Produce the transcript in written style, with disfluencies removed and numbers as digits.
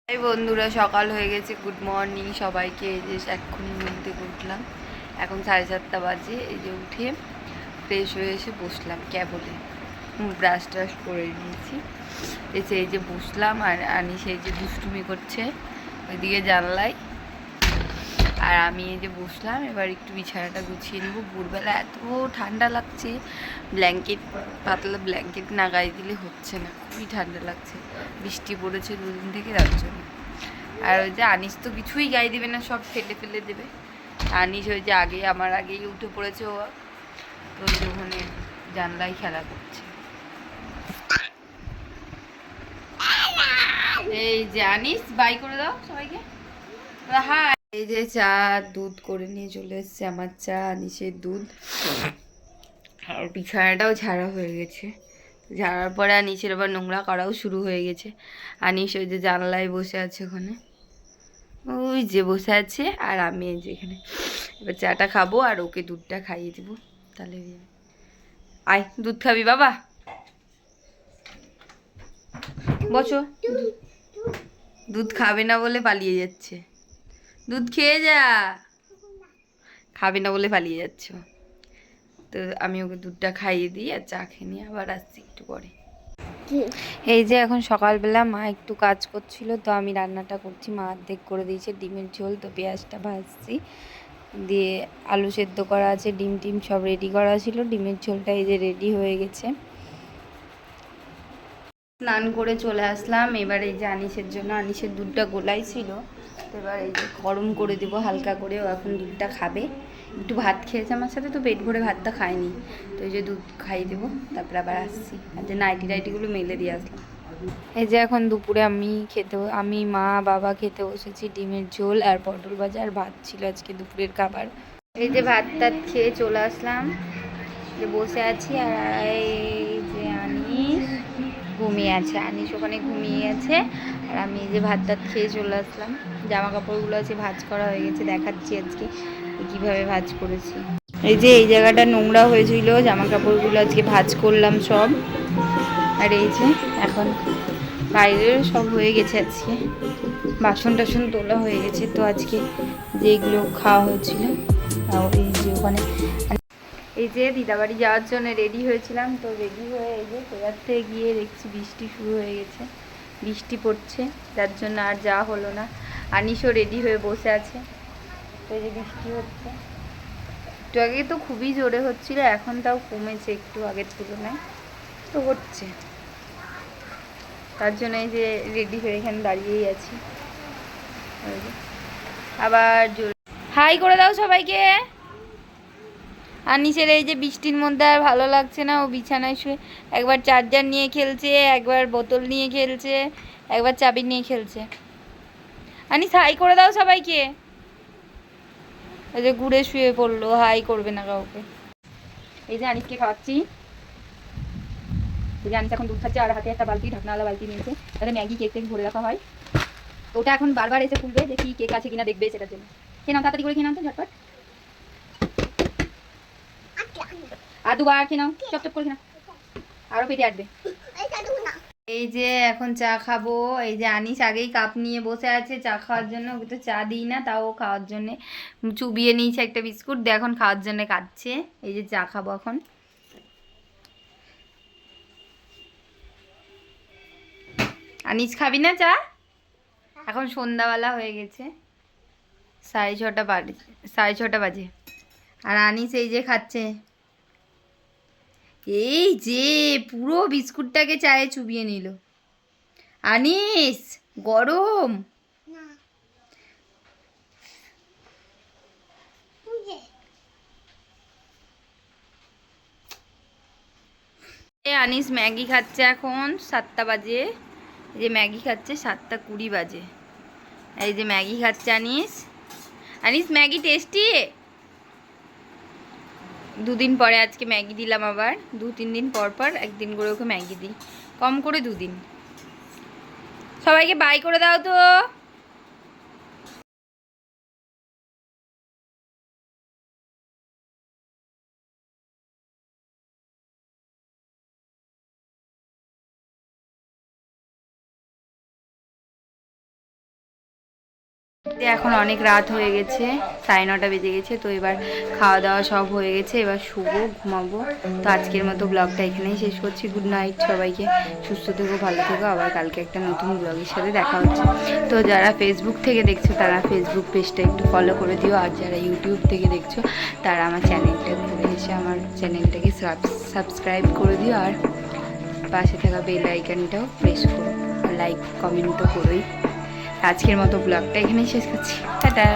এই বন্ধুরা, সকাল হয়ে গেছে। গুড মর্নিং সবাইকে। এই যে এক্ষুনি ঘুম থেকে উঠলাম, এখন 7:30 বাজে। এই যে উঠে ফ্রেশ হয়ে এসে বসলাম ক্যাবলে, ব্রাশ ট্রাশ করে নিয়েছি। এসে এই যে বসলাম, আর আনি সেই যে দুষ্টুমি করছে ওইদিকে জানলায়, আর আমি এই যে বসলাম। এবার একটু বিছানাটা গুছিয়ে নেবো। ভোরবেলা এত ঠান্ডা লাগছে, ব্ল্যাঙ্কেট, পাতলা ব্ল্যাঙ্কেট না গায়ে দিলে হচ্ছে না, খুবই ঠান্ডা লাগছে। বৃষ্টি পড়েছে দুদিন থেকে, তার জন্য। আর ওই যে আনিস তো কিছুই গায়ে দেবে না, সব ফেলে ফেলে দেবে। আনিস ওই যে আমার আগেই উঠে পড়েছে ও, তো ওখানে জানলায় খেলা করছে। এই যে আনিস, বাই করে দাও সবাইকে। হ্যাঁ, এই যে চা দুধ করে নিয়ে চলে এসছে আমার চা, আনিসের দুধ। আর বিছানাটাও ঝাড়া হয়ে গেছে। ঝাড়ার পরে আনিসের আবার নোংরা করাও শুরু হয়ে গেছে। আনিস ওই যে জানলায় বসে আছে ওখানে, ওই যে বসে আছে, আর আমি এই যে এখানে। এবার চাটা খাবো আর ওকে দুধটা খাইয়ে দেবো, তাহলে আয় দুধ খাবি বাবা, বসো। দুধ খাবে না বলে পালিয়ে যাচ্ছে, দুধ খেয়ে যা। খাবে না বলে পালিয়ে যাচ্ছ। তো আমি ওকে দুধটা খাইয়ে দিই আর চা খেয়ে নিয়ে আবার আসছি একটু পরে। এই যে এখন সকালবেলা মা একটু কাজ করছিল, তো আমি রান্নাটা করছি। মা অর্ধেক করে দিয়েছে, ডিমের ঝোল, তো পেঁয়াজটা ভাজছি, দিয়ে আলু সেদ্ধ করা আছে, ডিম টিম সব রেডি করা ছিল। ডিমের ঝোলটা এই যে রেডি হয়ে গেছে। স্নান করে চলে আসলাম। এবার এই যে আনিসের জন্য, আনিসের দুধটা গোলাই ছিল, তো এবার এই যে গরম করে দেবো হালকা করে। ও এখন দুধটা খাবে। একটু ভাত খেয়েছে আমার সাথে, তো পেট ভরে ভাতটা খায়নি, তো এই যে দুধ খাইয়ে দেবো, তারপরে আবার আসছি। আর যে নাইটি টাইটিগুলো মেলে দিয়ে আসলাম। এই যে এখন দুপুরে আমি মা বাবা খেতে বসেছি। ডিমের ঝোল আর পটল ভাজা আর ভাত ছিল আজকে দুপুরের খাবার। এই যে ভাত টাত খেয়ে চলে আসলাম, যে বসে আছি। আর এই যে আনিস ঘুমিয়ে আছে, আনিস ওখানে ঘুমিয়ে আছে। আর আমি এই যে ভাত টাত খেয়ে চলে আসলাম। জামা কাপড়গুলো আছে ভাঁজ করা হয়ে গেছে, দেখাচ্ছি আজকে কিভাবে ভাঁজ করেছি। এই যে এই জায়গাটা নোংরা হয়েছিল, জামা কাপড়গুলো আজকে ভাঁজ করলাম সব। আর এই যে এখন বাইরের সব হয়ে গেছে আজকে, বাসন টাসন তোলা হয়ে গেছে। তো আজকে যেগুলো খাওয়া হয়েছিল, এই যে ওখানে এই যে দিদাবাড়ি যাওয়ার জন্য রেডি হয়েছিলাম, তো রেডি হয়ে এই যে বেড়াতে গিয়ে দেখছি বৃষ্টি শুরু হয়ে গেছে, বৃষ্টি পড়ছে, যার জন্য আর যাওয়া হলো না। আনিসও রেডি হয়ে বসে আছে, তো এই যে বৃষ্টি হচ্ছে। একটু আগে তো খুবই জোরে হচ্ছিল, এখন তাও কমেছে একটু আগের তুলনায়, তো হচ্ছে। তার জন্য এই যে রেডি হয়ে এখানে দাঁড়িয়েই আছি। আবার জোরে হাই করে দাও সবাইকে। আর নিচের এই যে বৃষ্টির মধ্যে আর ভালো লাগছে না, ও বিছানায় শুয়ে একবার চার্জার নিয়ে খেলছে, একবার বোতল নিয়ে খেলছে, একবার চাবি নিয়ে খেলছে। আনিস হাই করে দাও সবাইকে। ওই যে ঘুরে শুয়ে পড়লো, হাই করবে না কাউকে। এই যে আনিসকে খাওয়াচ্ছি, এই যে আনিস এখন দুধ খাচ্ছে, আর হাতে একটা বালতি, ঢাকনাওয়ালা বালতি নিয়েছে, তাতে ম্যাগি কেক টেক ভরে রাখা হয়। ওটা এখন বারবার এসে খুলবে যে কি কেক আছে কিনা দেখবে, সেটার জন্য। খেয়ে নাও, তাড়াতাড়ি করে খেয়ে নাও তো ঝটপট। আর দুবার খেয়ে নাও, চপ চপ করে খেয়ে নাও, আরো পেটে আসবে। এই যে এখন চা খাবো। এই যে আনিস আগেই কাপ নিয়ে বসে আছে চা খাওয়ার জন্য, ওকে তো চা দিই না, তাও খাওয়ার জন্য চুবিয়ে নিয়েছে একটা বিস্কুট দিয়ে, এখন খাওয়ার জন্য কাঁদছে। এই যে চা খাবো এখন। আনিস খাবি না চা? এখন সন্ধ্যাবেলা হয়ে গেছে, 6:30 বাজে, 6:30 বাজে। আর আনিস এই যে খাচ্ছে, এই যে পুরো বিস্কুটটাকে চায়ে চুবিয়ে নিল। আনিস গরম। আনিস ম্যাগি খাচ্ছে, এখন 7টা বাজে। এই যে ম্যাগি খাচ্ছে, 7:20 বাজে। এই যে ম্যাগি খাচ্ছে আনিস। Anis Maggi tasty. দুদিন পরে আজকে ম্যাগি দিলাম, আবার 2-3 দিন পর পর একদিন করে ওকে ম্যাগি দিই, কম করে 2 দিন। সবাইকে বাই করে দাও তো। এখন অনেক রাত হয়ে গেছে, 9:30 বেজে গেছে। তো এবার খাওয়া দাওয়া সব হয়ে গেছে, এবার শুবো, ঘুমাবো। তো আজকের মতো ব্লগটা এখানেই শেষ করছি। গুড নাইট সবাইকে, সুস্থ থেকো, ভালো থেকো। আবার কালকে একটা নতুন ব্লগের সাথে দেখা হচ্ছে। তো যারা ফেসবুক থেকে দেখছো তারা ফেসবুক পেজটা একটু ফলো করে দিও, আর যারা ইউটিউব থেকে দেখছো তারা আমার চ্যানেলটা ঘুরে এসে আমার চ্যানেলটাকে সাবস্ক্রাইব করে দিও, আর পাশে থাকা বেল আইকনটাও প্রেস করো, আর লাইক কমেন্ট তো করোই। আজকের মতো ব্লগটা এখানেই শেষ করছি। টাটা।